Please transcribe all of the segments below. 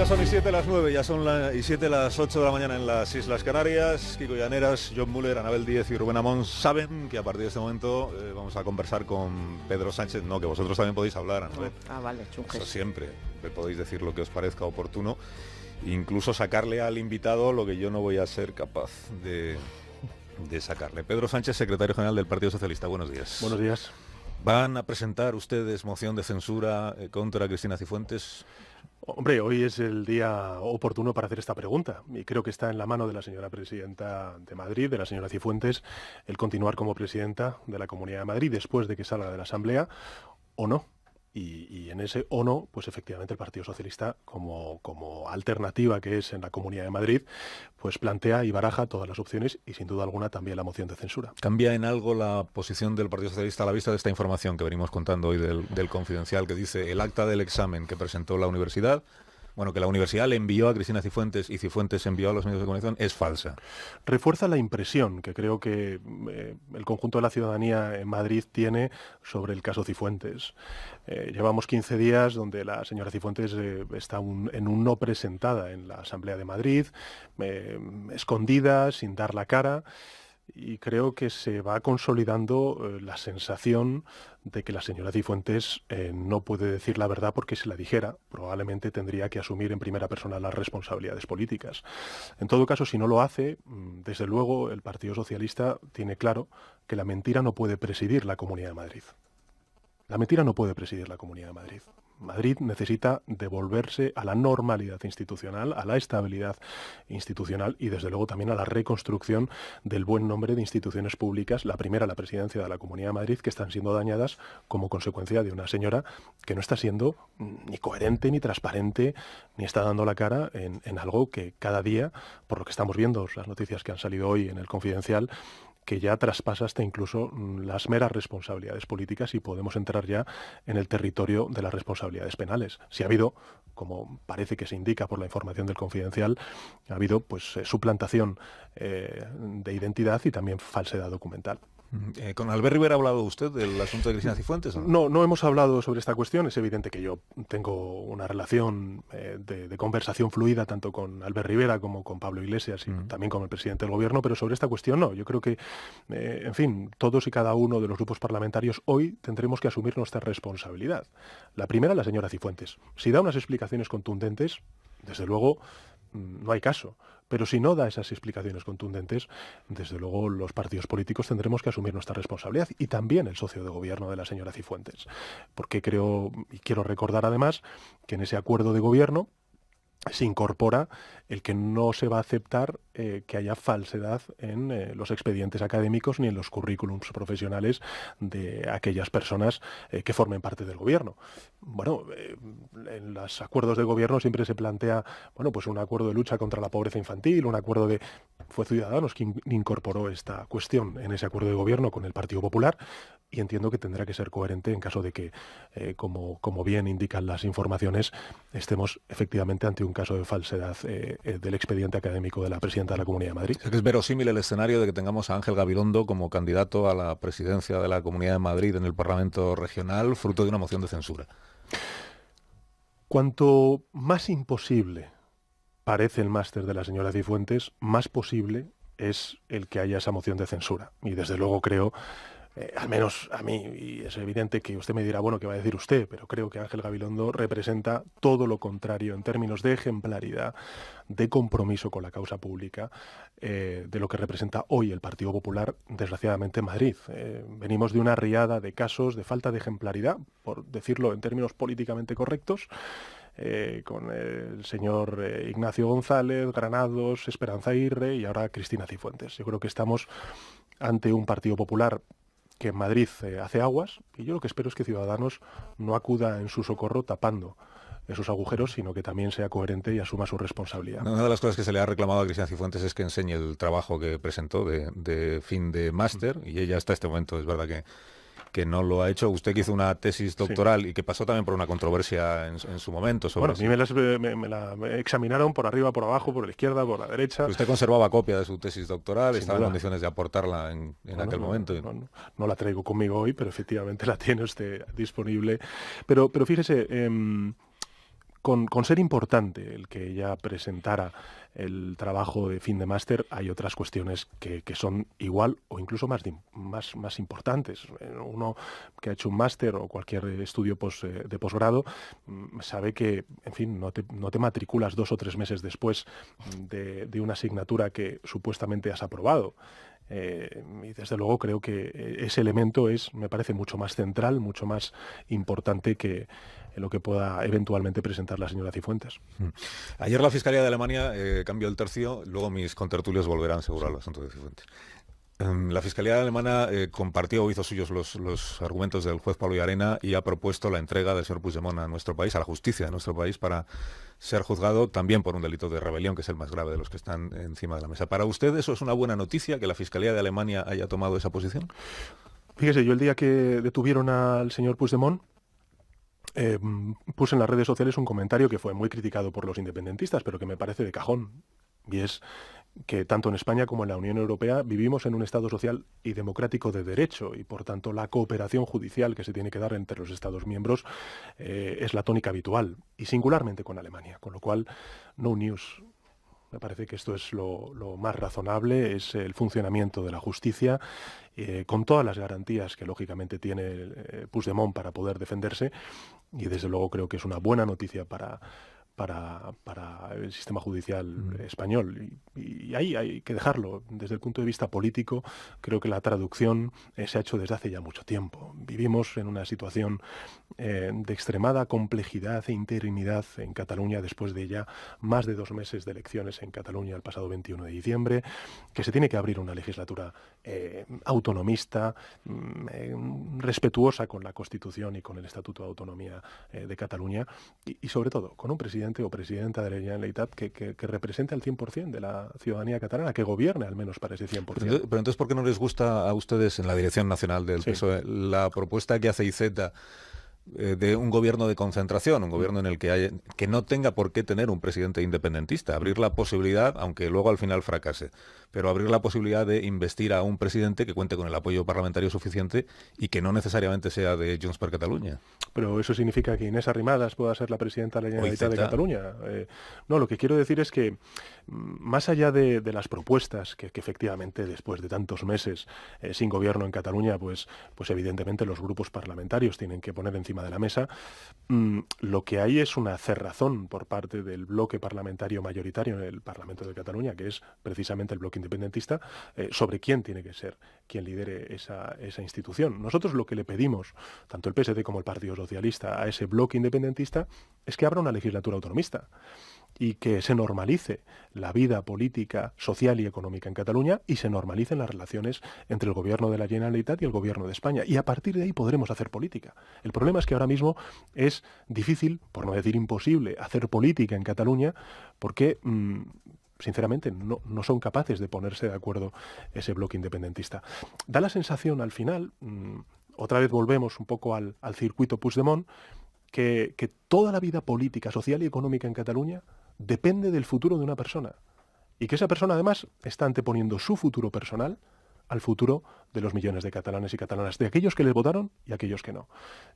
Ya son y 7 las 9, ya son y 7 las 8 de la mañana en las Islas Canarias. Kiko Llaneras, John Muller, Anabel Díez y Rubén Amón saben que a partir de este momento vamos a conversar con Pedro Sánchez. No, que vosotros también podéis hablar, Anabel. Vale, chunjes. Eso siempre, que podéis decir lo que os parezca oportuno. Incluso sacarle al invitado lo que yo no voy a ser capaz de sacarle. Pedro Sánchez, secretario general del Partido Socialista. Buenos días. Buenos días. ¿Van a presentar ustedes moción de censura contra Cristina Cifuentes? Hombre, hoy es el día oportuno para hacer esta pregunta y creo que está en la mano de la señora presidenta de Madrid, de la señora Cifuentes, el continuar como presidenta de la Comunidad de Madrid después de que salga de la Asamblea o no. Y en ese o no, pues efectivamente el Partido Socialista, como alternativa que es en la Comunidad de Madrid, pues plantea y baraja todas las opciones y sin duda alguna también la moción de censura. ¿Cambia en algo la posición del Partido Socialista a la vista de esta información que venimos contando hoy del Confidencial, que dice el acta del examen que presentó la universidad, bueno, que la universidad le envió a Cristina Cifuentes y Cifuentes envió a los medios de comunicación, es falsa? Refuerza la impresión que creo que el conjunto de la ciudadanía en Madrid tiene sobre el caso Cifuentes. Llevamos 15 días donde la señora Cifuentes está en un no presentada en la Asamblea de Madrid, escondida, sin dar la cara. Y creo que se va consolidando la sensación de que la señora Cifuentes no puede decir la verdad porque si la dijera probablemente tendría que asumir en primera persona las responsabilidades políticas. En todo caso, si no lo hace, desde luego el Partido Socialista tiene claro que la mentira no puede presidir la Comunidad de Madrid. La mentira no puede presidir la Comunidad de Madrid. Madrid necesita devolverse a la normalidad institucional, a la estabilidad institucional y desde luego también a la reconstrucción del buen nombre de instituciones públicas, la primera, la presidencia de la Comunidad de Madrid, que están siendo dañadas como consecuencia de una señora que no está siendo ni coherente, ni transparente, ni está dando la cara en algo que cada día, por lo que estamos viendo, las noticias que han salido hoy en el Confidencial, que ya traspasa hasta incluso las meras responsabilidades políticas y podemos entrar ya en el territorio de las responsabilidades penales. Si ha habido, como parece que se indica por la información del Confidencial, ha habido pues suplantación de identidad y también falsedad documental. ¿Con Albert Rivera ha hablado usted del asunto de Cristina Cifuentes? No hemos hablado sobre esta cuestión. Es evidente que yo tengo una relación de conversación fluida tanto con Albert Rivera como con Pablo Iglesias y también con el presidente del gobierno, pero sobre esta cuestión no. Yo creo que, en fin, todos y cada uno de los grupos parlamentarios hoy tendremos que asumir nuestra responsabilidad. La primera, la señora Cifuentes. Si da unas explicaciones contundentes, desde luego no hay caso. Pero si no da esas explicaciones contundentes, desde luego los partidos políticos tendremos que asumir nuestra responsabilidad y también el socio de gobierno de la señora Cifuentes. Porque creo, y quiero recordar además, que en ese acuerdo de gobierno se incorpora el que no se va a aceptar que haya falsedad en los expedientes académicos ni en los currículums profesionales de aquellas personas que formen parte del gobierno. Bueno, en los acuerdos de gobierno siempre se plantea, bueno, pues un acuerdo de lucha contra la pobreza infantil, un acuerdo de... Fue Ciudadanos quien incorporó esta cuestión en ese acuerdo de gobierno con el Partido Popular y entiendo que tendrá que ser coherente en caso de que, como bien indican las informaciones, estemos efectivamente ante un caso de falsedad del expediente académico de la presidenta de la Comunidad de Madrid. Es que es verosímil el escenario de que tengamos a Ángel Gabilondo como candidato a la presidencia de la Comunidad de Madrid en el Parlamento Regional, fruto de una moción de censura. Cuanto más imposible parece el máster de la señora Cifuentes, más posible es el que haya esa moción de censura. Y desde luego creo... al menos a mí, y es evidente que usted me dirá, bueno, ¿qué va a decir usted? Pero creo que Ángel Gabilondo representa todo lo contrario en términos de ejemplaridad, de compromiso con la causa pública, de lo que representa hoy el Partido Popular, desgraciadamente en Madrid. Venimos de una riada de casos de falta de ejemplaridad, por decirlo en términos políticamente correctos, con el señor Ignacio González, Granados, Esperanza Aguirre y ahora Cristina Cifuentes. Yo creo que estamos ante un Partido Popular que en Madrid hace aguas, y yo lo que espero es que Ciudadanos no acuda en su socorro tapando esos agujeros, sino que también sea coherente y asuma su responsabilidad. Una de las cosas que se le ha reclamado a Cristina Cifuentes es que enseñe el trabajo que presentó de fin de máster, y ella hasta este momento es verdad que no lo ha hecho. Usted que hizo una tesis doctoral y que pasó también por una controversia en su momento. Sobre bueno, a mí me la examinaron por arriba, por abajo, por la izquierda, por la derecha. Usted conservaba copia de su tesis doctoral, estaba en condiciones de aportarla en aquel momento. No la traigo conmigo hoy, pero efectivamente la tiene usted disponible. Pero fíjese, con ser importante el que ella presentara el trabajo de fin de máster, hay otras cuestiones que son igual o incluso más importantes. Uno que ha hecho un máster o cualquier estudio de posgrado sabe que, en fin, no te matriculas 2 o 3 meses después de una asignatura que supuestamente has aprobado. Y desde luego creo que ese elemento me parece mucho más central, mucho más importante que lo que pueda eventualmente presentar la señora Cifuentes. Ayer la Fiscalía de Alemania cambió el tercio, luego mis contertulios volverán seguro al asunto de Cifuentes. La Fiscalía Alemana compartió o hizo suyos los argumentos del juez Pablo Llarena y ha propuesto la entrega del señor Puigdemont a nuestro país, a la justicia de nuestro país, para ser juzgado también por un delito de rebelión, que es el más grave de los que están encima de la mesa. ¿Para usted eso es una buena noticia, que la Fiscalía de Alemania haya tomado esa posición? Fíjese, yo el día que detuvieron al señor Puigdemont, puse en las redes sociales un comentario que fue muy criticado por los independentistas, pero que me parece de cajón. Y es que tanto en España como en la Unión Europea vivimos en un Estado social y democrático de derecho, y por tanto la cooperación judicial que se tiene que dar entre los Estados miembros es la tónica habitual, y singularmente con Alemania, con lo cual no news. Me parece que esto es lo más razonable, es el funcionamiento de la justicia, con todas las garantías que lógicamente tiene Puigdemont para poder defenderse, y desde luego creo que es una buena noticia para el sistema judicial español. Y ahí hay que dejarlo. Desde el punto de vista político, creo que la traducción se ha hecho desde hace ya mucho tiempo. Vivimos en una situación de extremada complejidad e interinidad en Cataluña, después de ya más de 2 meses de elecciones en Cataluña el pasado 21 de diciembre, que se tiene que abrir una legislatura autonomista, respetuosa con la Constitución y con el Estatuto de Autonomía de Cataluña, y sobre todo con un presidente o presidenta de la Generalitat que represente al 100% de la ciudadanía catalana, que gobierne al menos para ese 100%. Pero entonces, ¿por qué no les gusta a ustedes, en la Dirección Nacional del PSOE, la propuesta que hace Iceta de un gobierno de concentración, un gobierno en el que no tenga por qué tener un presidente independentista, abrir la posibilidad, aunque luego al final fracase, pero abrir la posibilidad de investir a un presidente que cuente con el apoyo parlamentario suficiente y que no necesariamente sea de Junts per Catalunya? Pero eso significa que Inés Arrimadas pueda ser la presidenta de la Generalitat de Cataluña. No, lo que quiero decir es que más allá de las propuestas que efectivamente después de tantos meses sin gobierno en Cataluña, pues evidentemente los grupos parlamentarios tienen que poner encima de la mesa, lo que hay es una cerrazón por parte del bloque parlamentario mayoritario en el Parlamento de Cataluña, que es precisamente el bloque independentista, sobre quién tiene que ser quien lidere esa institución. Nosotros lo que le pedimos, tanto el PSD como el Partido Socialista, a ese bloque independentista, es que abra una legislatura autonomista y que se normalice la vida política, social y económica en Cataluña, y se normalicen las relaciones entre el gobierno de la Generalitat y el gobierno de España. Y a partir de ahí podremos hacer política. El problema es que ahora mismo es difícil, por no decir imposible, hacer política en Cataluña porque sinceramente no son capaces de ponerse de acuerdo ese bloque independentista. Da la sensación al final, otra vez volvemos un poco al circuito Puigdemont, que toda la vida política, social y económica en Cataluña depende del futuro de una persona, y que esa persona además está anteponiendo su futuro personal al futuro de los millones de catalanes y catalanas, de aquellos que les votaron y aquellos que no.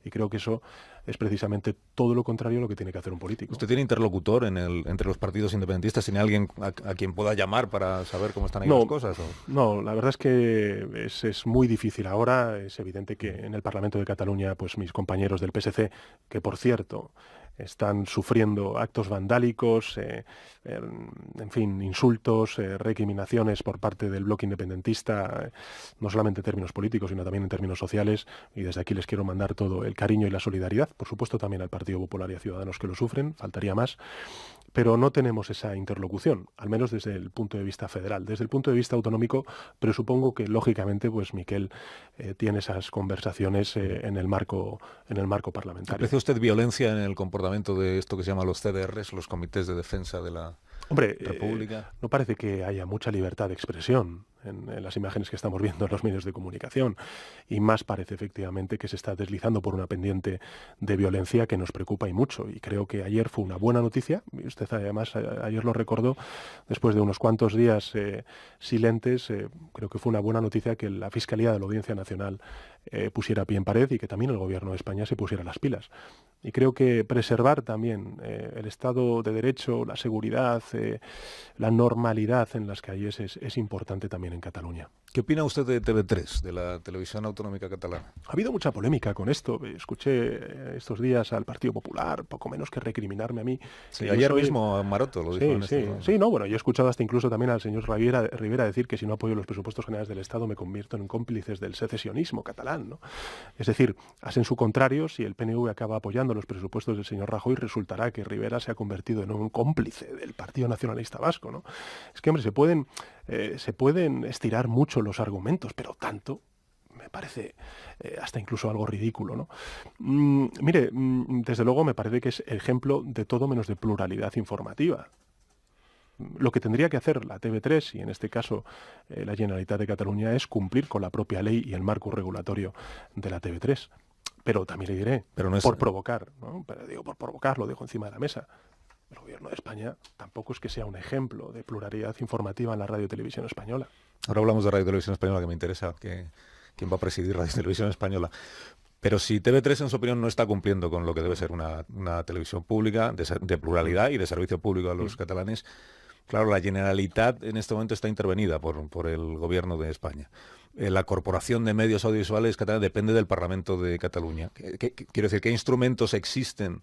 Y creo que eso es precisamente todo lo contrario a lo que tiene que hacer un político. ¿Usted tiene interlocutor entre los partidos independentistas? ¿Tiene alguien a quien pueda llamar para saber cómo están ahí las cosas? No, la verdad es que es muy difícil ahora. Es evidente que en el Parlamento de Cataluña, pues mis compañeros del PSC, que por cierto están sufriendo actos vandálicos, en fin, insultos, recriminaciones por parte del bloque independentista, no solamente en términos políticos, sino también en términos sociales, y desde aquí les quiero mandar todo el cariño y la solidaridad, por supuesto también al Partido Popular y a Ciudadanos que lo sufren, faltaría más, pero no tenemos esa interlocución, al menos desde el punto de vista federal. Desde el punto de vista autonómico, pero supongo que lógicamente pues Miquel tiene esas conversaciones en el marco parlamentario. ¿Aprecia usted violencia en el comportamiento de esto que se llama los CDRs, los comités de defensa de la República? No parece que haya mucha libertad de expresión. en las imágenes que estamos viendo en los medios de comunicación, y más parece efectivamente que se está deslizando por una pendiente de violencia que nos preocupa y mucho, y creo que ayer fue una buena noticia, y usted además ayer lo recordó, después de unos cuantos días silentes, creo que fue una buena noticia que la Fiscalía de la Audiencia Nacional pusiera pie en pared y que también el Gobierno de España se pusiera las pilas. Y creo que preservar también el Estado de Derecho, la seguridad, la normalidad en las calles es importante también en Cataluña. ¿Qué opina usted de TV3, de la televisión autonómica catalana? Ha habido mucha polémica con esto. Escuché estos días al Partido Popular, poco menos que recriminarme a mí. Sí, ayer mismo Maroto lo dijo. Bueno, yo he escuchado hasta incluso también al señor Rivera decir que si no apoyo los presupuestos generales del Estado me convierto en cómplices del secesionismo catalán, ¿no? Es decir, hacen su contrario, si el PNV acaba apoyando los presupuestos del señor Rajoy, resultará que Rivera se ha convertido en un cómplice del Partido Nacionalista Vasco, ¿no? Es que, hombre, se pueden estirar mucho los argumentos, pero tanto me parece hasta incluso algo ridículo, ¿no? Mire, desde luego me parece que es ejemplo de todo menos de pluralidad informativa. Lo que tendría que hacer la TV3 y en este caso la Generalitat de Cataluña es cumplir con la propia ley y el marco regulatorio de la TV3. Pero también le diré, pero no es... por provocar, ¿no? Pero digo, por provocar, lo dejo encima de la mesa. El Gobierno de España tampoco es que sea un ejemplo de pluralidad informativa en la radio y televisión española. Ahora hablamos de radio y televisión española, que me interesa quién va a presidir radio y televisión española. Pero si TV3, en su opinión, no está cumpliendo con lo que debe ser una televisión pública de pluralidad y de servicio público a los catalanes, claro, la Generalitat en este momento está intervenida por el Gobierno de España. La Corporación de Medios Audiovisuales Catalana depende del Parlamento de Cataluña. Quiero decir, ¿qué instrumentos existen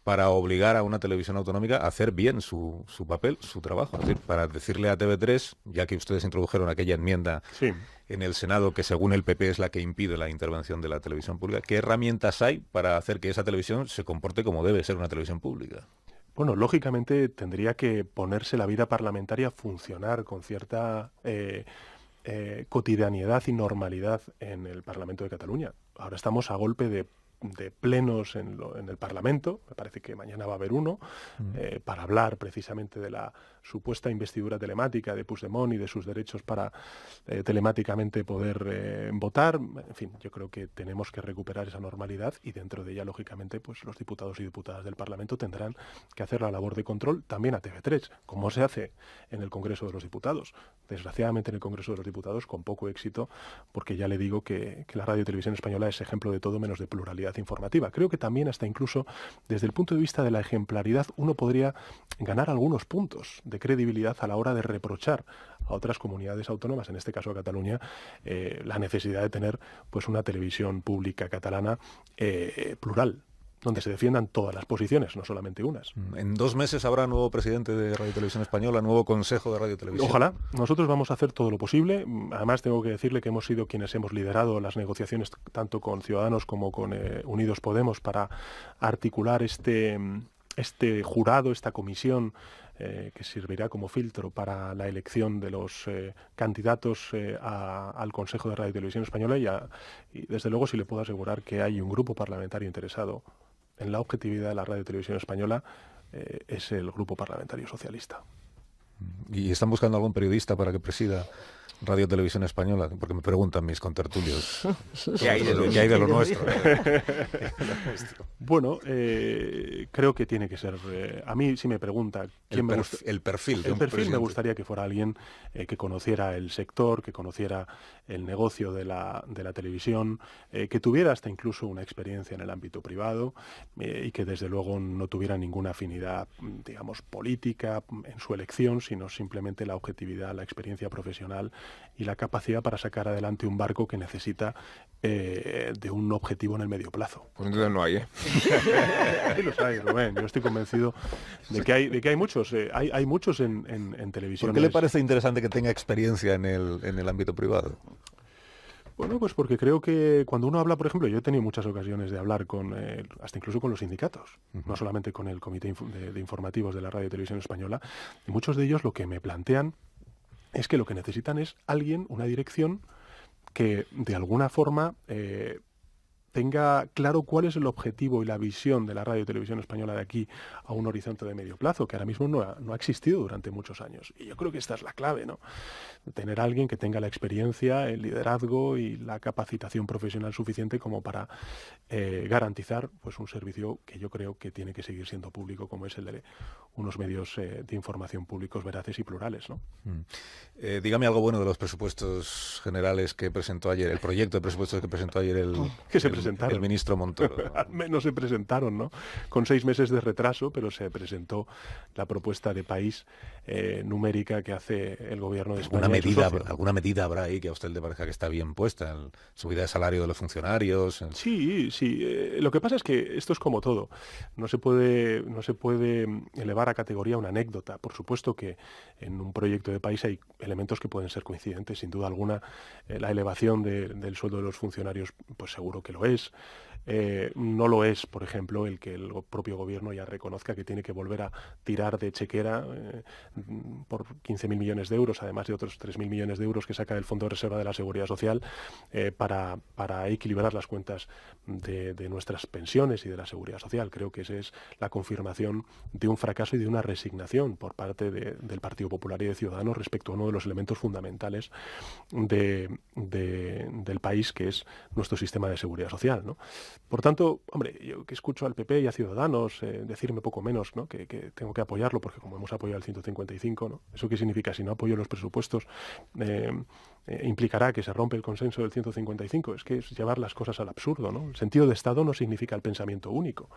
para obligar a una televisión autonómica a hacer bien su papel, su trabajo? Es decir, para decirle a TV3, ya que ustedes introdujeron aquella enmienda en el Senado que según el PP es la que impide la intervención de la televisión pública, ¿qué herramientas hay para hacer que esa televisión se comporte como debe ser una televisión pública? Bueno, lógicamente tendría que ponerse la vida parlamentaria a funcionar con cierta cotidianidad y normalidad en el Parlamento de Cataluña. Ahora estamos a golpe de plenos en el Parlamento, me parece que mañana va a haber uno, para hablar precisamente de la supuesta investidura telemática de Puigdemont y de sus derechos para telemáticamente poder votar. En fin, yo creo que tenemos que recuperar esa normalidad y dentro de ella, lógicamente, pues los diputados y diputadas del Parlamento tendrán que hacer la labor de control también a TV3, como se hace en el Congreso de los Diputados. Desgraciadamente en el Congreso de los Diputados con poco éxito, porque ya le digo que la radio y televisión española es ejemplo de todo menos de pluralidad informativa. Creo que también hasta incluso desde el punto de vista de la ejemplaridad uno podría ganar algunos puntos de credibilidad a la hora de reprochar a otras comunidades autónomas, en este caso a Cataluña, la necesidad de tener pues una televisión pública catalana plural, donde se defiendan todas las posiciones, no solamente unas. En 2 meses habrá nuevo presidente de Radio y Televisión Española, nuevo Consejo de Radio y Televisión. Ojalá. Nosotros vamos a hacer todo lo posible. Además, tengo que decirle que hemos sido quienes hemos liderado las negociaciones tanto con Ciudadanos como con Unidos Podemos para articular este jurado, esta comisión que servirá como filtro para la elección de los candidatos al Consejo de Radio y Televisión Española y desde luego sí le puedo asegurar que hay un grupo parlamentario interesado en la objetividad de la Radio y Televisión Española, es el Grupo Parlamentario Socialista. ¿Y están buscando algún periodista para que presida Radio Televisión Española? Porque me preguntan mis contertulios ¿qué hay de lo nuestro? Bueno, creo que tiene que ser, a mí si me pregunta el perfil me gustaría que fuera alguien que conociera el sector, que conociera el negocio de la televisión, que tuviera hasta incluso una experiencia en el ámbito privado y que desde luego no tuviera ninguna afinidad, digamos, política en su elección, sino simplemente la objetividad, la experiencia profesional y la capacidad para sacar adelante un barco que necesita de un objetivo en el medio plazo. Pues entonces no hay, ¿eh? Sí los hay, Rubén. Yo estoy convencido de que hay muchos. Hay muchos en televisión. ¿Por qué le parece interesante que tenga experiencia en el ámbito privado? Bueno, pues porque creo que cuando uno habla, por ejemplo, yo he tenido muchas ocasiones de hablar hasta incluso con los sindicatos, no solamente con el Comité de Informativos de la Radio y Televisión Española, y muchos de ellos lo que me plantean es que lo que necesitan es alguien, una dirección, que de alguna forma tenga claro cuál es el objetivo y la visión de la radio y televisión española de aquí a un horizonte de medio plazo, que ahora mismo no ha existido durante muchos años. Y yo creo que esta es la clave, ¿no? Tener a alguien que tenga la experiencia, el liderazgo y la capacitación profesional suficiente como para garantizar pues un servicio que yo creo que tiene que seguir siendo público, como es el de unos medios de información públicos veraces y plurales, ¿no? Dígame algo bueno de los presupuestos generales que presentó ayer, el proyecto de presupuestos que presentó ayer el ministro Montoro. Al menos se presentaron, ¿no? Con 6 meses de retraso, pero se presentó la propuesta de país numérica que hace el gobierno de España. ¿Alguna medida habrá ahí que a usted le parezca que está bien puesta? ¿Subida de salario de los funcionarios? Sí. Lo que pasa es que esto es como todo. No se puede elevar a categoría una anécdota. Por supuesto que en un proyecto de país hay elementos que pueden ser coincidentes. Sin duda alguna, la elevación del sueldo de los funcionarios, pues seguro que lo es. No lo es, por ejemplo, el que el propio gobierno ya reconozca que tiene que volver a tirar de chequera por 15.000 millones de euros, además de otros 3.000 millones de euros que saca del Fondo de Reserva de la Seguridad Social, para equilibrar las cuentas de nuestras pensiones y de la Seguridad Social. Creo que esa es la confirmación de un fracaso y de una resignación por parte del Partido Popular y de Ciudadanos respecto a uno de los elementos fundamentales del país, que es nuestro sistema de seguridad social, ¿no? Por tanto, hombre, yo que escucho al PP y a Ciudadanos decirme poco menos, ¿no? que tengo que apoyarlo porque como hemos apoyado el 155, ¿no? ¿Eso qué significa? Si no apoyo los presupuestos, implicará que se rompe el consenso del 155. Es que es llevar las cosas al absurdo, ¿no? El sentido de Estado no significa el pensamiento único.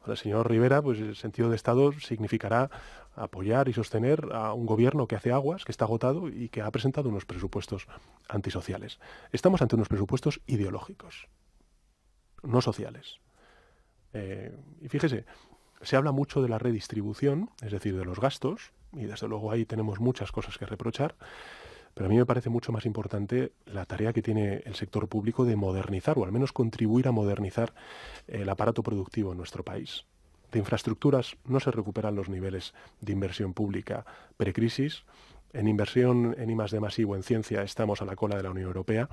Para el señor Rivera, pues el sentido de Estado significará apoyar y sostener a un gobierno que hace aguas, que está agotado y que ha presentado unos presupuestos antisociales. Estamos ante unos presupuestos ideológicos, no sociales. Y fíjese, se habla mucho de la redistribución, es decir, de los gastos, y desde luego ahí tenemos muchas cosas que reprochar, pero a mí me parece mucho más importante la tarea que tiene el sector público de modernizar, o al menos contribuir a modernizar el aparato productivo en nuestro país. De infraestructuras no se recuperan los niveles de inversión pública precrisis. En inversión en I+D+I o en ciencia estamos a la cola de la Unión Europea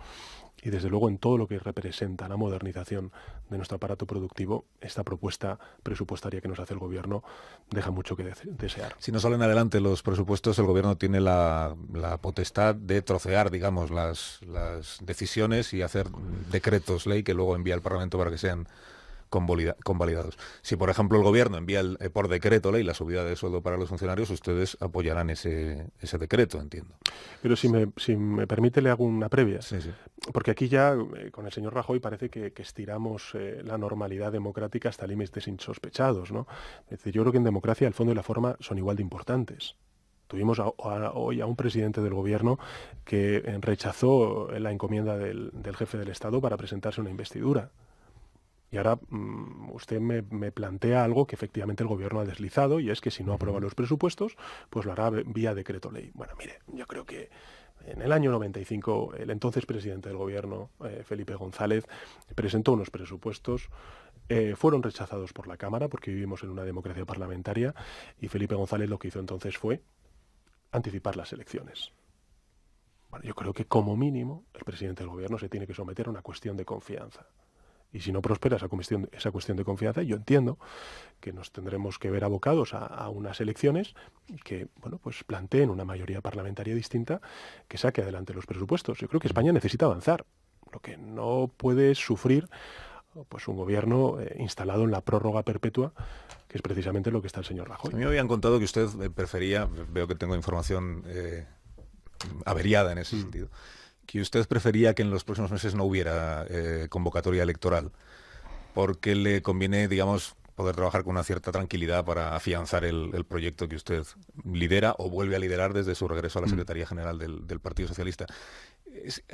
y desde luego en todo lo que representa la modernización de nuestro aparato productivo, esta propuesta presupuestaria que nos hace el gobierno deja mucho que desear. Si no salen adelante los presupuestos, el gobierno tiene la potestad de trocear, digamos, las decisiones y hacer decretos ley que luego envía al Parlamento para que sean convalidados. Si, por ejemplo, el gobierno envía por decreto ley la subida de sueldo para los funcionarios, ustedes apoyarán ese decreto, entiendo. Pero si me permite, le hago una previa. Sí. Porque aquí ya, con el señor Rajoy, parece que estiramos la normalidad democrática hasta límites insospechados, ¿no? Es decir, yo creo que en democracia el fondo y la forma son igual de importantes. Tuvimos hoy a un presidente del gobierno que rechazó la encomienda del jefe del Estado para presentarse una investidura. Y ahora usted me plantea algo que efectivamente el gobierno ha deslizado, y es que si no aprueba los presupuestos, pues lo hará vía decreto ley. Bueno, mire, yo creo que en el año 95 el entonces presidente del gobierno, Felipe González, presentó unos presupuestos, fueron rechazados por la Cámara porque vivimos en una democracia parlamentaria, y Felipe González lo que hizo entonces fue anticipar las elecciones. Bueno, yo creo que como mínimo el presidente del gobierno se tiene que someter a una cuestión de confianza. Y si no prospera esa cuestión de confianza, yo entiendo que nos tendremos que ver abocados a unas elecciones que, bueno, pues planteen una mayoría parlamentaria distinta que saque adelante los presupuestos. Yo creo que España necesita avanzar. Lo que no puede sufrir pues un gobierno instalado en la prórroga perpetua, que es precisamente lo que está el señor Rajoy. A mí me habían contado que usted prefería, veo que tengo información averiada en ese sentido, que usted prefería que en los próximos meses no hubiera convocatoria electoral, porque le conviene, digamos, poder trabajar con una cierta tranquilidad para afianzar el proyecto que usted lidera o vuelve a liderar desde su regreso a la Secretaría General del Partido Socialista.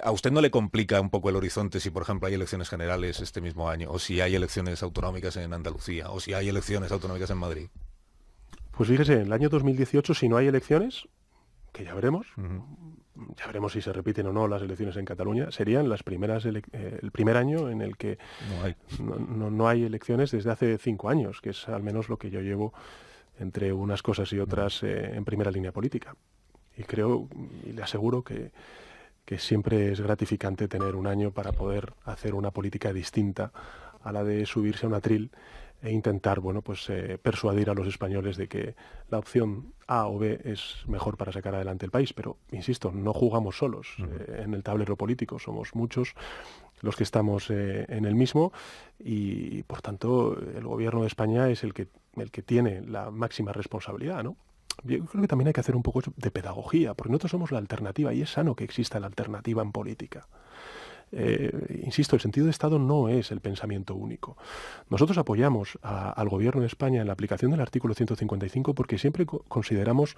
¿A usted no le complica un poco el horizonte si, por ejemplo, hay elecciones generales este mismo año, o si hay elecciones autonómicas en Andalucía, o si hay elecciones autonómicas en Madrid? Pues fíjese, en el año 2018, si no hay elecciones, que ya veremos, ya veremos si se repiten o no las elecciones en Cataluña, serían las primeras el primer año en el que no hay elecciones desde hace 5 años, que es al menos lo que yo llevo entre unas cosas y otras en primera línea política. Y creo, y le aseguro que que siempre es gratificante tener un año para poder hacer una política distinta a la de subirse a un atril e intentar, bueno, pues persuadir a los españoles de que la opción A o B es mejor para sacar adelante el país. Pero, insisto, no jugamos solos en el tablero político, somos muchos los que estamos en el mismo y, por tanto, el gobierno de España es el que tiene la máxima responsabilidad, ¿no? Yo creo que también hay que hacer un poco de pedagogía, porque nosotros somos la alternativa y es sano que exista la alternativa en política. Insisto, el sentido de Estado no es el pensamiento único. Nosotros apoyamos al Gobierno de España en la aplicación del artículo 155 porque siempre consideramos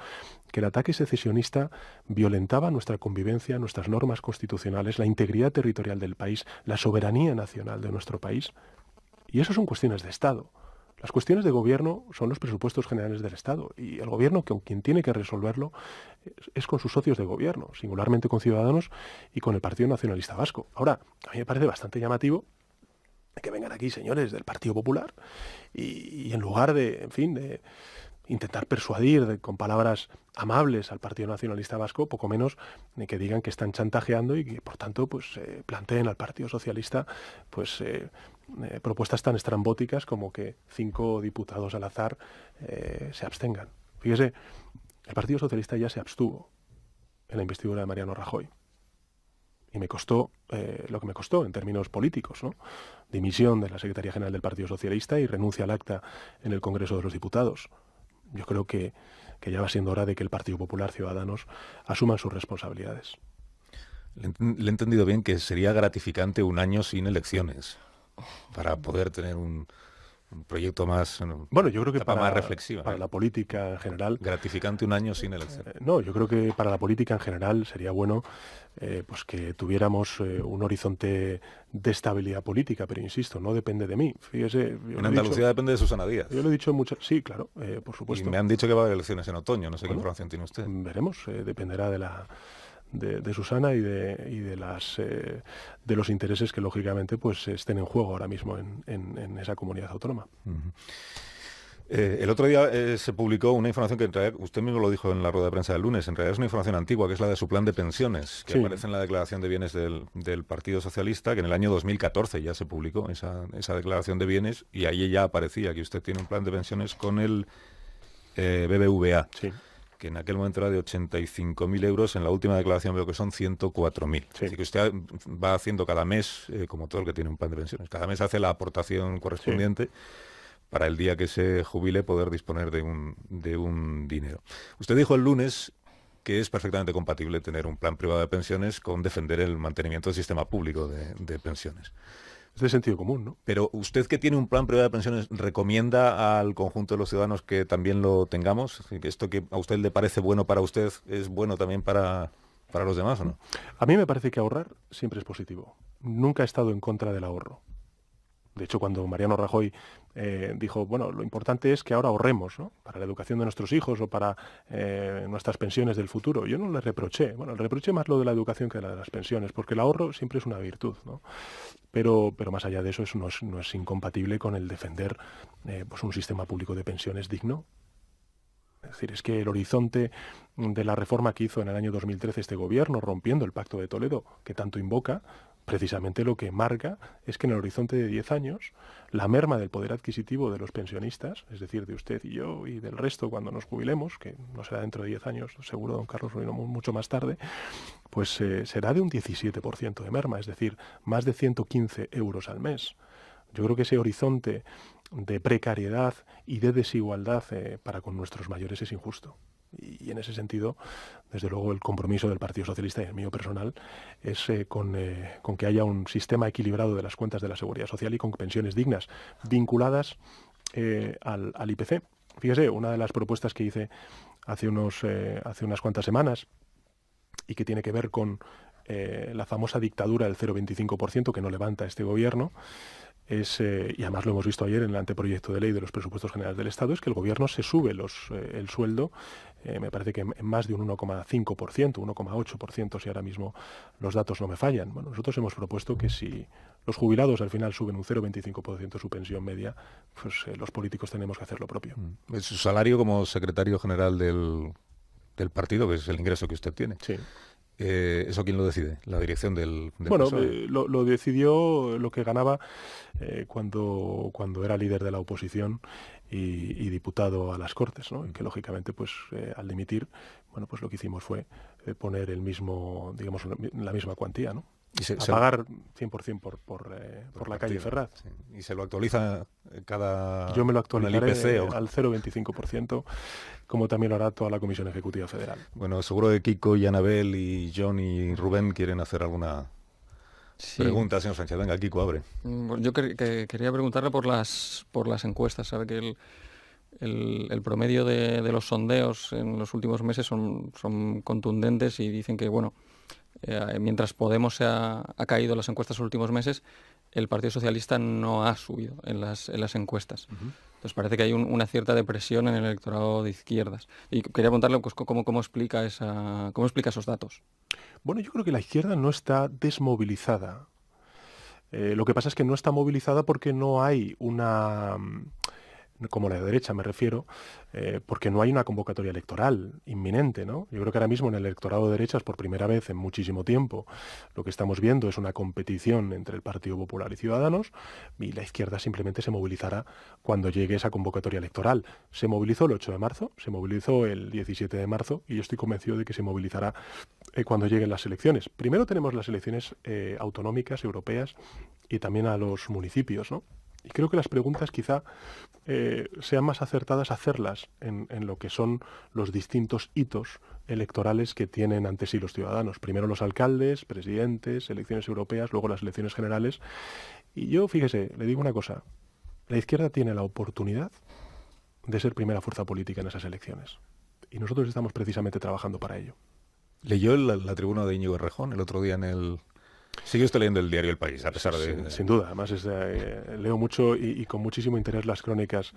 que el ataque secesionista violentaba nuestra convivencia, nuestras normas constitucionales, la integridad territorial del país, la soberanía nacional de nuestro país. Y eso son cuestiones de Estado. Las cuestiones de gobierno son los presupuestos generales del Estado y el gobierno con quien tiene que resolverlo es con sus socios de gobierno, singularmente con Ciudadanos y con el Partido Nacionalista Vasco. Ahora, a mí me parece bastante llamativo que vengan aquí señores del Partido Popular y en lugar de, en fin, de intentar persuadir con palabras amables al Partido Nacionalista Vasco, poco menos que digan que están chantajeando y que, por tanto, pues planteen al Partido Socialista pues propuestas tan estrambóticas como que 5 diputados al azar se abstengan. Fíjese, el Partido Socialista ya se abstuvo en la investidura de Mariano Rajoy. Y me costó lo que me costó en términos políticos, ¿no? Dimisión de la Secretaría General del Partido Socialista y renuncia al acta en el Congreso de los Diputados. Yo creo que ya va siendo hora de que el Partido Popular, Ciudadanos, asuman sus responsabilidades. Le he entendido bien que sería gratificante un año sin elecciones para poder tener un proyecto más, bueno, yo creo que más reflexiva. Para la política en general... Gratificante un año sin elecciones. No, yo creo que para la política en general sería bueno pues que tuviéramos un horizonte de estabilidad política, pero insisto, no depende de mí. Fíjese, en Andalucía depende de Susana Díaz. Yo lo he dicho mucho, sí, claro, por supuesto. Y me han dicho que va a haber elecciones en otoño, no sé qué información tiene usted. Veremos, dependerá de Susana y de los intereses que lógicamente pues estén en juego ahora mismo en esa comunidad autónoma. El otro día se publicó una información que en realidad, usted mismo lo dijo en la rueda de prensa del lunes, en realidad es una información antigua, que es la de su plan de pensiones, que aparece en la declaración de bienes del Partido Socialista, que en el año 2014 ya se publicó esa declaración de bienes, y ahí ya aparecía que usted tiene un plan de pensiones con el BBVA. Sí. Que en aquel momento era de 85.000 euros, en la última declaración veo que son 104.000. Sí. Así que usted va haciendo cada mes, como todo el que tiene un plan de pensiones, cada mes hace la aportación correspondiente para el día que se jubile poder disponer de un dinero. Usted dijo el lunes que es perfectamente compatible tener un plan privado de pensiones con defender el mantenimiento del sistema público de pensiones. Es de sentido común, ¿no? Pero usted, que tiene un plan privado de pensiones, ¿recomienda al conjunto de los ciudadanos que también lo tengamos? ¿Esto que a usted le parece bueno para usted es bueno también para los demás o no? A mí me parece que ahorrar siempre es positivo. Nunca he estado en contra del ahorro. De hecho, cuando Mariano Rajoy dijo, bueno, lo importante es que ahora ahorremos, ¿no?, para la educación de nuestros hijos o para nuestras pensiones del futuro, yo no le reproché. Bueno, le reproché más lo de la educación que la de las pensiones, porque el ahorro siempre es una virtud, ¿no? Pero más allá de eso no es incompatible con el defender pues un sistema público de pensiones digno. Es decir, es que el horizonte de la reforma que hizo en el año 2013 este gobierno, rompiendo el Pacto de Toledo, que tanto invoca, precisamente lo que marca es que en el horizonte de 10 años la merma del poder adquisitivo de los pensionistas, es decir, de usted y yo y del resto cuando nos jubilemos, que no será dentro de 10 años, seguro, don Carlos, sino mucho más tarde, pues será de un 17% de merma, es decir, más de 115 euros al mes. Yo creo que ese horizonte de precariedad y de desigualdad para con nuestros mayores es injusto. Y en ese sentido, desde luego, el compromiso del Partido Socialista y el mío personal es con que haya un sistema equilibrado de las cuentas de la Seguridad Social y con pensiones dignas, vinculadas al IPC. Fíjese, una de las propuestas que hice hace unas cuantas semanas y que tiene que ver con la famosa dictadura del 0,25% que no levanta este gobierno, y además lo hemos visto ayer en el anteproyecto de ley de los presupuestos generales del Estado, es que el gobierno se sube el sueldo, me parece que en más de un 1,5%, 1,8%, si ahora mismo los datos no me fallan. Bueno, nosotros hemos propuesto que si los jubilados al final suben un 0,25% su pensión media, pues los políticos tenemos que hacer lo propio. Su salario como secretario general del partido, que es el ingreso que usted tiene. Sí. ¿Eso quién lo decide? ¿La dirección del Bueno, PSOE? lo decidió lo que ganaba cuando era líder de la oposición y diputado a las Cortes, ¿no? Y que lógicamente, pues al dimitir, bueno, pues lo que hicimos fue poner el mismo, digamos, la misma cuantía, ¿no? A pagar 100% por la calle Ferraz. Sí. ¿Y se lo actualiza Yo me lo con el actualizaré IPC? al 0,25%, como también lo hará toda la Comisión Ejecutiva Federal. Bueno, seguro que Kiko y Anabel y John y Rubén quieren hacer alguna pregunta, señor Sánchez. Venga, Kiko, abre. Yo quería preguntarle por las encuestas. Sabe que el promedio de los sondeos en los últimos meses son contundentes y dicen que, bueno, mientras Podemos ha caído en las encuestas en los últimos meses, el Partido Socialista no ha subido en las encuestas. Entonces parece que hay una cierta depresión en el electorado de izquierdas. Y quería preguntarle pues, cómo explica esos datos. Bueno, yo creo que la izquierda no está desmovilizada. Lo que pasa es que no está movilizada porque no hay como la derecha me refiero, porque no hay una convocatoria electoral inminente, ¿no? Yo creo que ahora mismo en el electorado de derechas, por primera vez en muchísimo tiempo, lo que estamos viendo es una competición entre el Partido Popular y Ciudadanos, y la izquierda simplemente se movilizará cuando llegue esa convocatoria electoral. Se movilizó el 8 de marzo, se movilizó el 17 de marzo, y yo estoy convencido de que se movilizará cuando lleguen las elecciones. Primero tenemos las elecciones autonómicas, europeas, y también a los municipios, ¿no? Y creo que las preguntas quizá sean más acertadas hacerlas en lo que son los distintos hitos electorales que tienen ante sí los ciudadanos. Primero los alcaldes, presidentes, elecciones europeas, luego las elecciones generales. Y yo, fíjese, le digo una cosa. La izquierda tiene la oportunidad de ser primera fuerza política en esas elecciones. Y nosotros estamos precisamente trabajando para ello. ¿Leyó la tribuna de Íñigo Errejón el otro día en el...? Sigue usted leyendo el diario El País, a pesar de... Sin duda, además leo mucho y con muchísimo interés las crónicas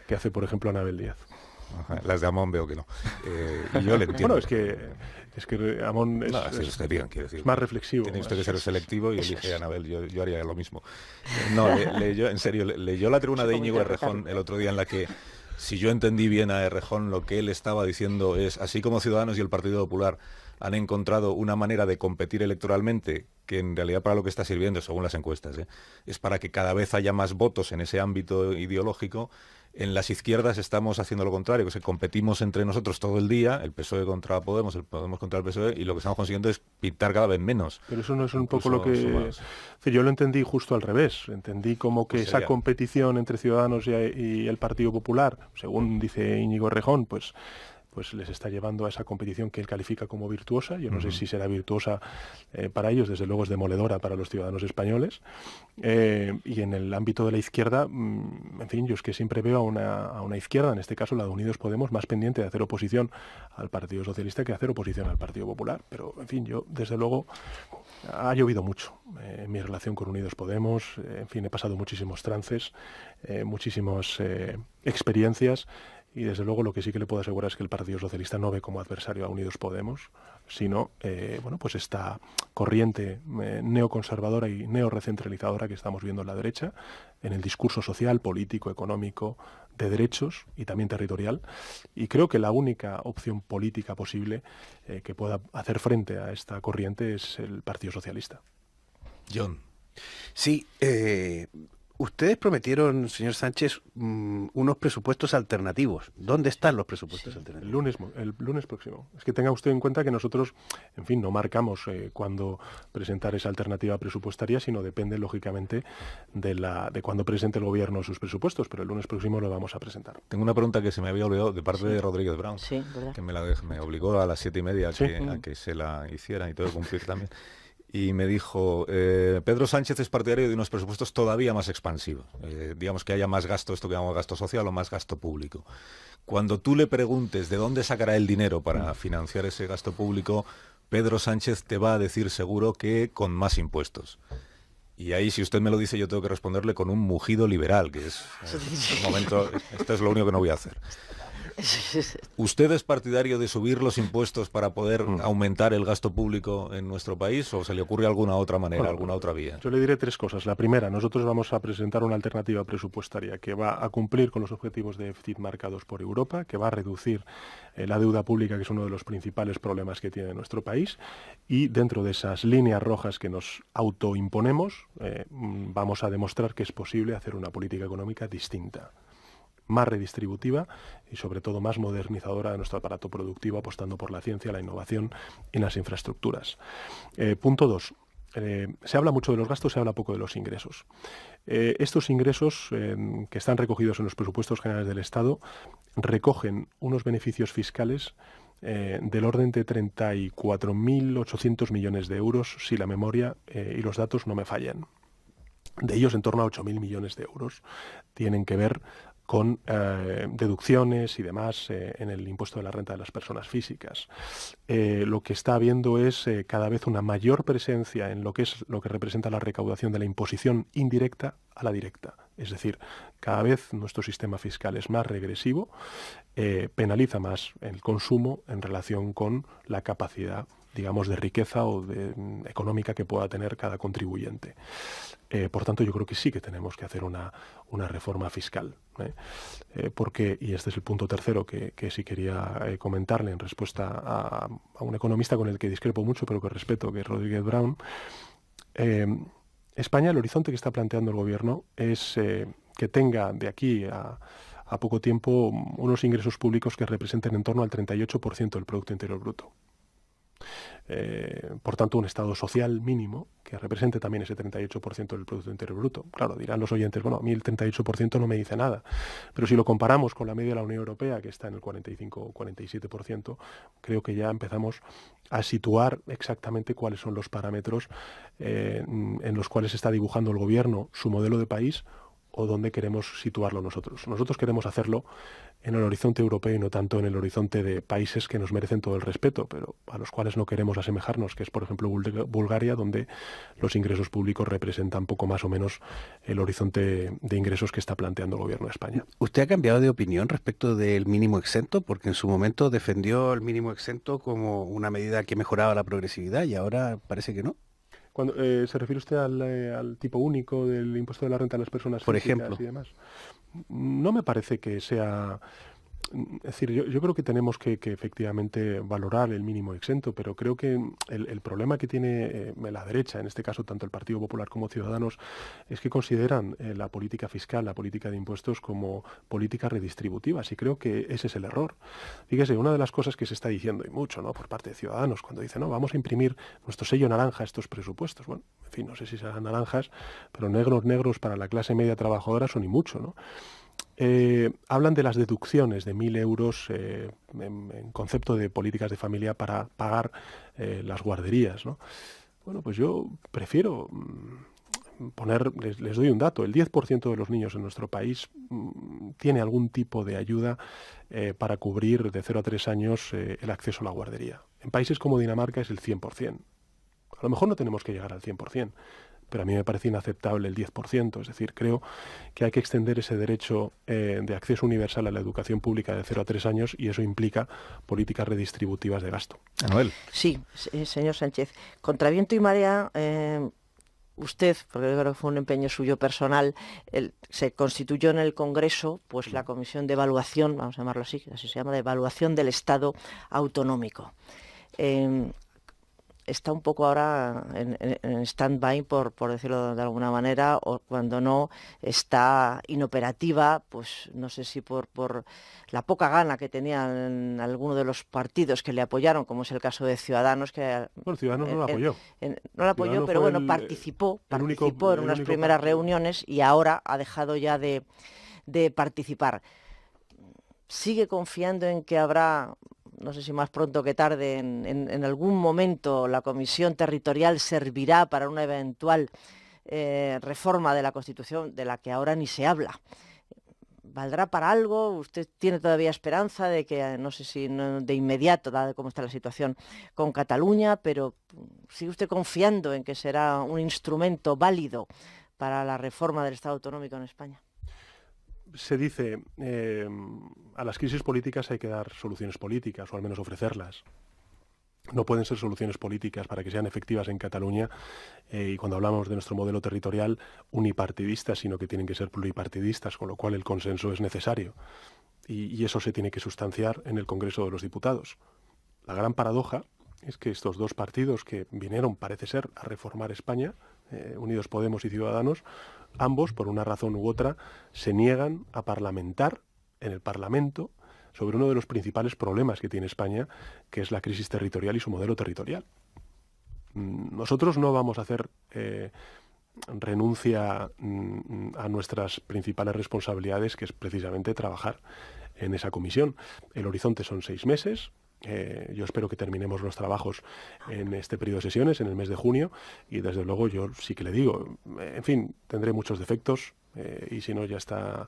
que hace, por ejemplo, Anabel Díaz. Ajá, las de Amón veo que no. Y yo le entiendo. Bueno, es que Amón es, es más reflexivo. Tiene usted que ser selectivo y elige a Anabel, yo haría lo mismo. No, en serio, leyó la tribuna de Íñigo Errejón el otro día en la que, si yo entendí bien a Errejón, lo que él estaba diciendo es, así como Ciudadanos y el Partido Popular han encontrado una manera de competir electoralmente que en realidad para lo que está sirviendo, según las encuestas, es para que cada vez haya más votos en ese ámbito ideológico. En las izquierdas estamos haciendo lo contrario, que competimos entre nosotros todo el día, el PSOE contra Podemos, el Podemos contra el PSOE, y lo que estamos consiguiendo es pintar cada vez menos. Pero eso no es un poco lo que... Yo lo entendí justo al revés. Entendí como que esa competición entre Ciudadanos y el Partido Popular, según dice Íñigo Errejón, pues les está llevando a esa competición que él califica como virtuosa. Yo no sé si será virtuosa para ellos, desde luego es demoledora para los ciudadanos españoles. Y en el ámbito de la izquierda, en fin, yo es que siempre veo a una izquierda, en este caso la de Unidos Podemos, más pendiente de hacer oposición al Partido Socialista que hacer oposición al Partido Popular. Pero, en fin, yo, desde luego, ha llovido mucho en mi relación con Unidos Podemos. En fin, he pasado muchísimos trances, muchísimas experiencias. Y desde luego lo que sí que le puedo asegurar es que el Partido Socialista no ve como adversario a Unidos Podemos, sino bueno, pues esta corriente neoconservadora y neorecentralizadora que estamos viendo en la derecha, en el discurso social, político, económico, de derechos y también territorial. Y creo que la única opción política posible que pueda hacer frente a esta corriente es el Partido Socialista. John. Sí, ustedes prometieron, señor Sánchez, unos presupuestos alternativos. ¿Dónde están los presupuestos alternativos? El lunes próximo. Es que tenga usted en cuenta que nosotros, en fin, no marcamos cuándo presentar esa alternativa presupuestaria, sino depende, lógicamente, de cuándo presente el Gobierno sus presupuestos, pero el lunes próximo lo vamos a presentar. Tengo una pregunta que se me había olvidado de parte de Rodríguez Brown, que me obligó a las 7:30 a que se la hiciera y tengo que cumplir también. Y me dijo, Pedro Sánchez es partidario de unos presupuestos todavía más expansivos, digamos que haya más gasto, esto que llamamos gasto social o más gasto público. Cuando tú le preguntes de dónde sacará el dinero para financiar ese gasto público, Pedro Sánchez te va a decir seguro que con más impuestos. Y ahí, si usted me lo dice, yo tengo que responderle con un mugido liberal, que es, en el momento, esto es lo único que no voy a hacer. ¿Usted es partidario de subir los impuestos para poder aumentar el gasto público en nuestro país o se le ocurre alguna otra manera, Bueno, alguna otra vía? Yo le diré tres cosas. La primera, nosotros vamos a presentar una alternativa presupuestaria que va a cumplir con los objetivos de déficit marcados por Europa, que va a reducir la deuda pública, que es uno de los principales problemas que tiene nuestro país, y dentro de esas líneas rojas que nos autoimponemos, vamos a demostrar que es posible hacer una política económica distinta, más redistributiva y sobre todo más modernizadora de nuestro aparato productivo, apostando por la ciencia, la innovación y las infraestructuras. Punto 2. Se habla mucho de los gastos, se habla poco de los ingresos. Estos ingresos que están recogidos en los presupuestos generales del Estado recogen unos beneficios fiscales del orden de 34.800 millones de euros, si la memoria y los datos no me fallan. De ellos, en torno a 8.000 millones de euros tienen que ver con deducciones y demás en el impuesto de la renta de las personas físicas. Lo que está habiendo es cada vez una mayor presencia en lo que representa la recaudación de la imposición indirecta a la directa. Es decir, cada vez nuestro sistema fiscal es más regresivo, penaliza más el consumo en relación con la capacidad, digamos, de riqueza o económica que pueda tener cada contribuyente. Por tanto, yo creo que sí que tenemos que hacer una reforma fiscal. Porque, y este es el punto tercero que sí quería comentarle en respuesta a un economista con el que discrepo mucho, pero que respeto, que es Rodríguez Brown. España, el horizonte que está planteando el gobierno es que tenga de aquí a poco tiempo unos ingresos públicos que representen en torno al 38% del Producto Interior Bruto. Por tanto, un Estado social mínimo que represente también ese 38% del Producto Interior Bruto. Claro, dirán los oyentes, bueno, a mí el 38% no me dice nada, pero si lo comparamos con la media de la Unión Europea, que está en el 45 o 47%, creo que ya empezamos a situar exactamente cuáles son los parámetros en los cuales está dibujando el gobierno su modelo de país o dónde queremos situarlo nosotros. Nosotros queremos hacerlo en el horizonte europeo y no tanto en el horizonte de países que nos merecen todo el respeto, pero a los cuales no queremos asemejarnos, que es, por ejemplo, Bulgaria, donde los ingresos públicos representan poco más o menos el horizonte de ingresos que está planteando el gobierno de España. ¿Usted ha cambiado de opinión respecto del mínimo exento? Porque en su momento defendió el mínimo exento como una medida que mejoraba la progresividad y ahora parece que no. Cuando ¿se refiere usted al tipo único del impuesto de la renta de las personas por físicas ejemplo y demás? No me parece que sea... Es decir, yo creo que tenemos que efectivamente valorar el mínimo exento, pero creo que el problema que tiene la derecha, en este caso tanto el Partido Popular como Ciudadanos, es que consideran la política fiscal, la política de impuestos como políticas redistributivas, y creo que ese es el error. Fíjese, una de las cosas que se está diciendo, y mucho, ¿no?, por parte de Ciudadanos, cuando dicen, no, vamos a imprimir nuestro sello naranja a estos presupuestos. Bueno, en fin, no sé si serán naranjas, pero negros para la clase media trabajadora son y mucho, ¿no? Hablan de las deducciones de 1.000 euros en concepto de políticas de familia para pagar las guarderías, ¿no? Bueno, pues yo prefiero les doy un dato, el 10% de los niños en nuestro país tiene algún tipo de ayuda para cubrir de 0 a 3 años el acceso a la guardería. En países como Dinamarca es el 100%. A lo mejor no tenemos que llegar al 100%. Pero a mí me parece inaceptable el 10%, es decir, creo que hay que extender ese derecho de acceso universal a la educación pública de 0 a 3 años y eso implica políticas redistributivas de gasto. Manuel. Sí, señor Sánchez. Contra viento y marea, usted, porque yo creo que fue un empeño suyo personal, se constituyó en el Congreso pues la Comisión de Evaluación, vamos a llamarlo así se llama, de Evaluación del Estado Autonómico. Está un poco ahora en stand-by, por decirlo de alguna manera, o cuando no está inoperativa, pues no sé si por la poca gana que tenían algunos de los partidos que le apoyaron, como es el caso de Ciudadanos, que... Bueno, Ciudadanos no la apoyó. No la apoyó, pero bueno, participó en unas primeras reuniones y ahora ha dejado ya de participar. ¿Sigue confiando en que habrá, no sé si más pronto que tarde, en algún momento la Comisión Territorial servirá para una eventual reforma de la Constitución de la que ahora ni se habla? ¿Valdrá para algo? ¿Usted tiene todavía esperanza de que, no sé si no de inmediato, dado cómo está la situación con Cataluña, pero sigue usted confiando en que será un instrumento válido para la reforma del Estado autonómico en España? se dice, a las crisis políticas hay que dar soluciones políticas, o al menos ofrecerlas. No pueden ser soluciones políticas para que sean efectivas en Cataluña, y cuando hablamos de nuestro modelo territorial, unipartidistas, sino que tienen que ser pluripartidistas, con lo cual el consenso es necesario. Y eso se tiene que sustanciar en el Congreso de los Diputados. La gran paradoja es que estos dos partidos que vinieron, parece ser, a reformar España, Unidos Podemos y Ciudadanos, ambos, por una razón u otra, se niegan a parlamentar en el Parlamento sobre uno de los principales problemas que tiene España, que es la crisis territorial y su modelo territorial. Nosotros no vamos a hacer renuncia a nuestras principales responsabilidades, que es precisamente trabajar en esa comisión. El horizonte son 6 meses. Yo espero que terminemos los trabajos en este periodo de sesiones, en el mes de junio, y desde luego yo sí que le digo, en fin, tendré muchos defectos, y si no ya está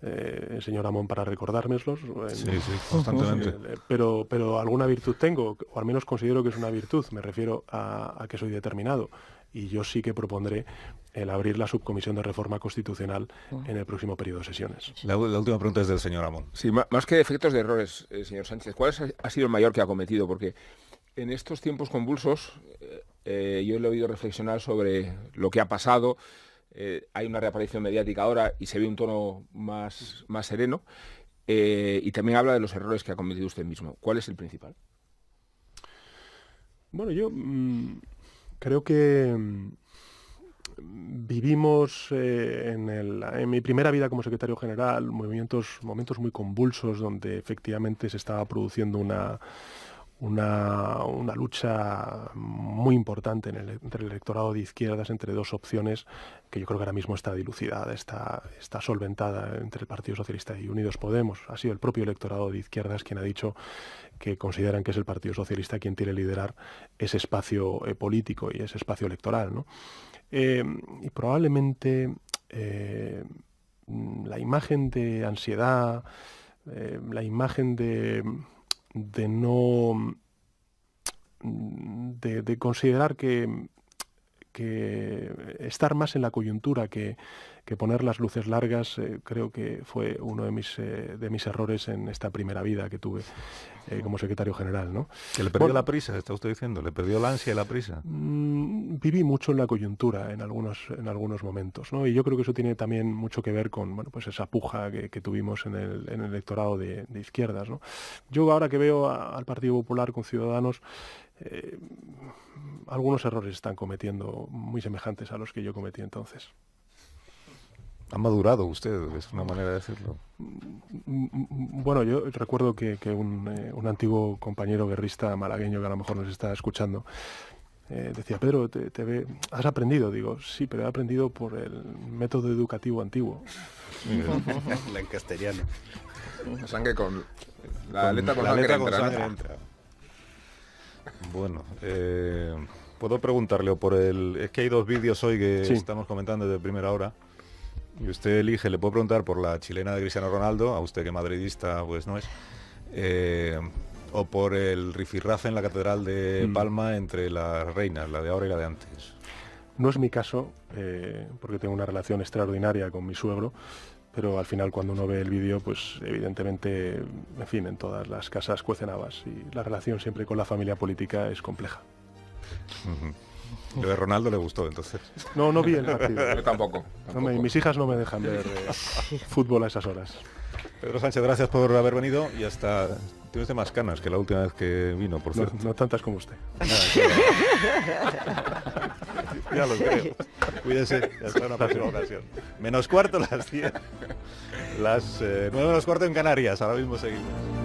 el señor Amón para recordármelos. Sí, constantemente. Pero alguna virtud tengo, o al menos considero que es una virtud. Me refiero a que soy determinado, y yo sí que propondré el abrir la subcomisión de reforma constitucional en el próximo periodo de sesiones. La última pregunta es del señor Amón. Sí, más que defectos de errores, señor Sánchez, ¿cuál ha sido el mayor que ha cometido? Porque en estos tiempos convulsos yo le he oído reflexionar sobre lo que ha pasado. Hay una reaparición mediática ahora y se ve un tono más sereno, y también habla de los errores que ha cometido usted mismo. ¿Cuál es el principal? Bueno, yo creo que vivimos en mi primera vida como secretario general momentos muy convulsos, donde efectivamente se estaba produciendo una lucha muy importante entre el electorado de izquierdas, entre dos opciones que yo creo que ahora mismo está dilucidada, está solventada entre el Partido Socialista y Unidos Podemos. Ha sido el propio electorado de izquierdas quien ha dicho que consideran que es el Partido Socialista quien tiene que liderar ese espacio político y ese espacio electoral, ¿no? Y probablemente la imagen de ansiedad, la imagen de considerar que estar más en la coyuntura que poner las luces largas, creo que fue uno de mis errores en esta primera vida que tuve como secretario general, ¿no? ¿Que le perdió la prisa, está usted diciendo? ¿Le perdió la ansia y la prisa? Viví mucho en la coyuntura en algunos momentos, ¿no? Y yo creo que eso tiene también mucho que ver con, bueno, pues esa puja que tuvimos en el electorado de izquierdas, ¿no? Yo ahora que veo al Partido Popular con Ciudadanos, algunos errores están cometiendo muy semejantes a los que yo cometí entonces. Ha madurado usted, es una manera de decirlo. Bueno, yo recuerdo que un antiguo compañero guerrista malagueño que a lo mejor nos está escuchando decía: Pedro, ¿has aprendido? Digo, sí, pero he aprendido por el método educativo antiguo. La en castellano. La sangre con... La letra con sangre entra. Bueno, puedo preguntarle por es que hay 2 vídeos hoy que estamos comentando desde primera hora, y usted elige. Le puedo preguntar por la chilena de Cristiano Ronaldo, a usted que madridista pues no es, o por el rifirrafe en la Catedral de Palma entre las reinas, la de ahora y la de antes. No es mi caso, porque tengo una relación extraordinaria con mi suegro, pero al final cuando uno ve el vídeo, pues evidentemente, en fin, en todas las casas cuecen habas, y la relación siempre con la familia política es compleja. Lo de Ronaldo le gustó, entonces. No vi el partido. Yo tampoco. Mis hijas no me dejan ver fútbol a esas horas. Pedro Sánchez, gracias por haber venido, y hasta... Tienes de más canas que la última vez que vino, por cierto. No tantas como usted. Ya lo creo. Cuídese, ya está, una próxima ocasión. -4 las 10. Las 9 menos cuarto en Canarias, ahora mismo seguimos.